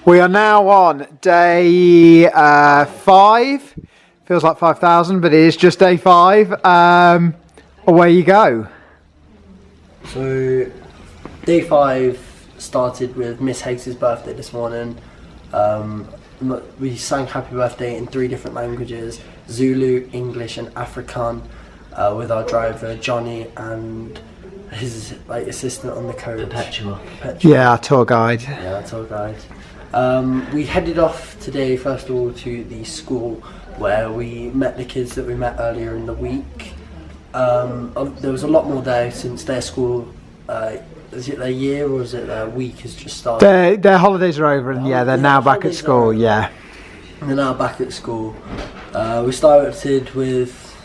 We are now on day 5. Feels like 5,000, but it is just day 5. Away you go. So, day 5 started with Miss Higgs's birthday this morning. We sang happy birthday in 3 different languages: Zulu, English and Afrikaans, with our driver Johnny and his assistant on the coach. Perpetua. Yeah, our tour guide. Yeah, our tour guide. We headed off today, first of all, to the school where we met the kids that we met earlier in the week. There was a lot more there since their school, is it their year or is it their week has just started? Their holidays are over and they're now back at school, yeah. They're now back at school. We started with,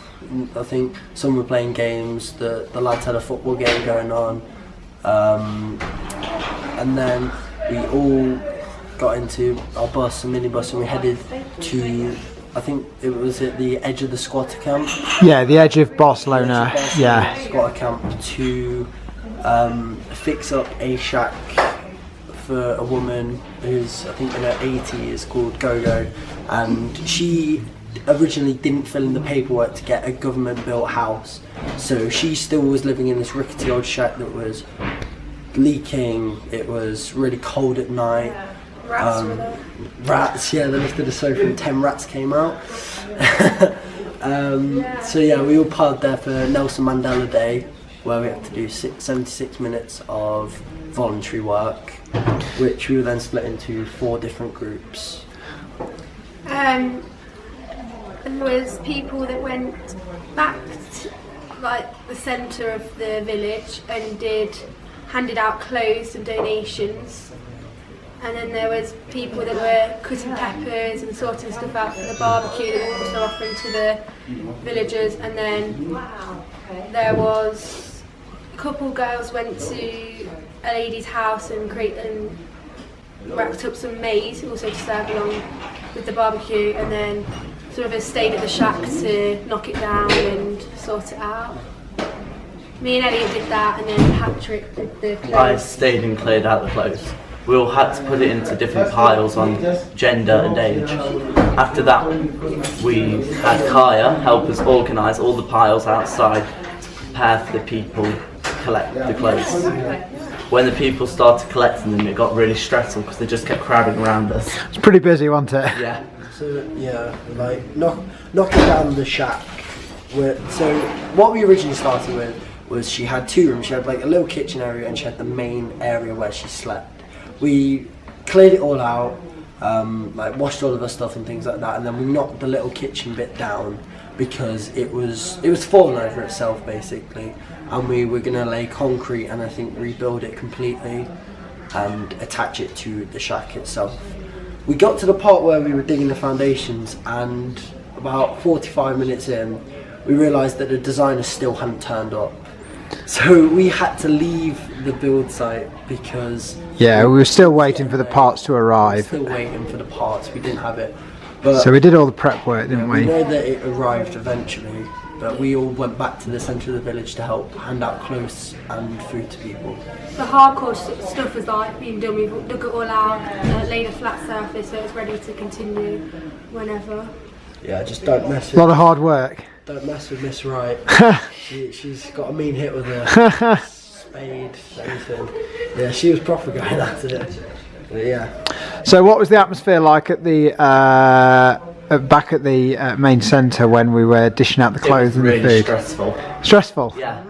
I think some were playing games, the lads had a football game going on, and then we all got into our bus, a minibus, and we headed to, I think it was at the edge of the squatter camp. Yeah, the edge of Barcelona, yeah. Squatter camp to fix up a shack for a woman who's, I think, in her 80s, called Gogo, and she originally didn't fill in the paperwork to get a government built house, so she still was living in this rickety old shack that was leaking. It was really cold at night. Rats, yeah, they lifted a sofa and 10 rats came out. So yeah, we all piled there for Nelson Mandela Day, where we had to do 76 minutes of voluntary work, which we were then split into 4 different groups. And there was people that went back to the centre of the village and handed out clothes and donations. And then there was people that were cutting peppers and sorting stuff out for the barbecue that were also offering to the villagers. And then there was a couple of girls went to a lady's house and racked up some maize also to serve along with the barbecue, and then sort of stayed at the shack to knock it down and sort it out. Me and Elliot did that, and then Patrick did the clothes. I stayed and cleared out the clothes. We all had to put it into different piles on gender and age. After that, we had Kaya help us organise all the piles outside to prepare for the people to collect the clothes. When the people started collecting them, it got really stressful because they just kept crowding around us. It's pretty busy, wasn't it? Yeah. So yeah, knocking down the shack. So what we originally started with was she had 2 rooms. She had a little kitchen area and she had the main area where she slept. We cleared it all out, washed all of her stuff and things like that, and then we knocked the little kitchen bit down because it was falling over itself basically, and we were going to lay concrete and I think rebuild it completely and attach it to the shack itself. We got to the part where we were digging the foundations, and about 45 minutes in we realised that the designer still hadn't turned up. So we had to leave the build site because... Yeah, we were still waiting for the parts to arrive. Still waiting for the parts, we didn't have it. But so we did all the prep work, didn't we? We know that it arrived eventually, but we all went back to the centre of the village to help hand out clothes and food to people. The hardcore stuff was being done. We dug it all out, laid a flat surface so it's ready to continue whenever. Yeah, just don't mess with... A lot of hard work. Don't mess with Miss Wright. She's got a mean hit with a spade, anything. Yeah, she was proper going at it. But yeah. So what was the atmosphere like at the back at the main centre when we were dishing out the clothes and the food? Really stressful. Stressful? Yeah,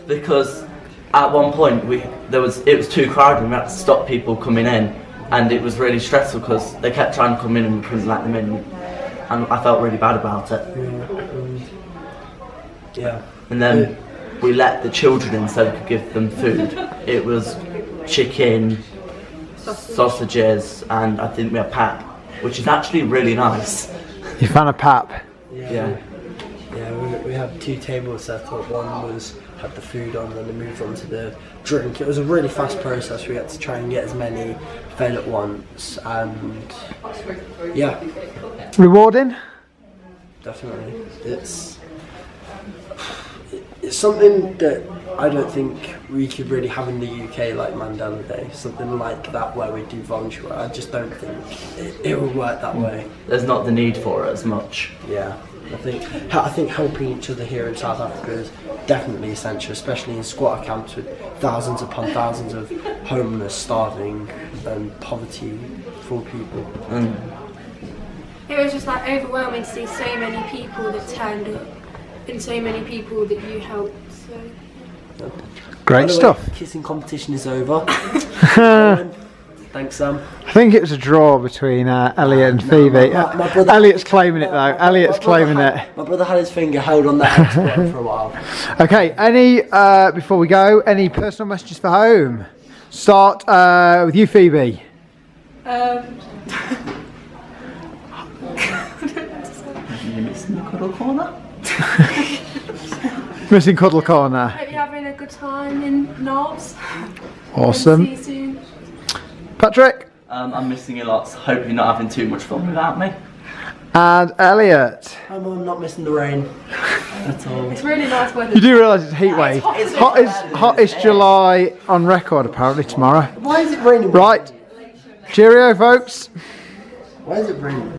because at one point it was too crowded and we had to stop people coming in, and it was really stressful because they kept trying to come in and we couldn't let them in, and I felt really bad about it. Yeah. And then we let the children in so we could give them food. It was chicken, sausages, and I think we had pap, which is actually really nice. You found a pap? Yeah. Yeah, we had 2 tables set up. One had the food on, and then we moved on to the drink. It was a really fast process. We had to try and get as many fed at once, and yeah. Rewarding? Definitely. It's something that I don't think we could really have in the UK like Mandela Day, something like that where we do voluntary work. I just don't think it will work that way. There's not the need for it as much. Yeah, I think helping each other here in South Africa is definitely essential, especially in squatter camps with thousands upon thousands of homeless, starving, and poverty-full people. It was just like overwhelming to see so many people that turned up and so many people that you helped. So. Great By the way, stuff. Kissing competition is over. Thanks, Sam. I think it was a draw between Elliot and Phoebe. my brother- Elliot's claiming it though. Elliot's claiming it. My brother had his finger held on that expert for a while. Okay, any before we go, any personal messages for home? Start with you, Phoebe. You're missing the cuddle corner. Missing Cuddle Corner. Hope you're having a good time in Knobs. Awesome. See you soon. Patrick I'm missing you lots. Hope you're not having too much fun without me. and Elliot. I'm not missing the rain at all. It's really nice weather. You do realise it's a heat wave. It's Hottest July on record apparently tomorrow. Why is it raining? Right. Cheerio, folks. Why is it raining?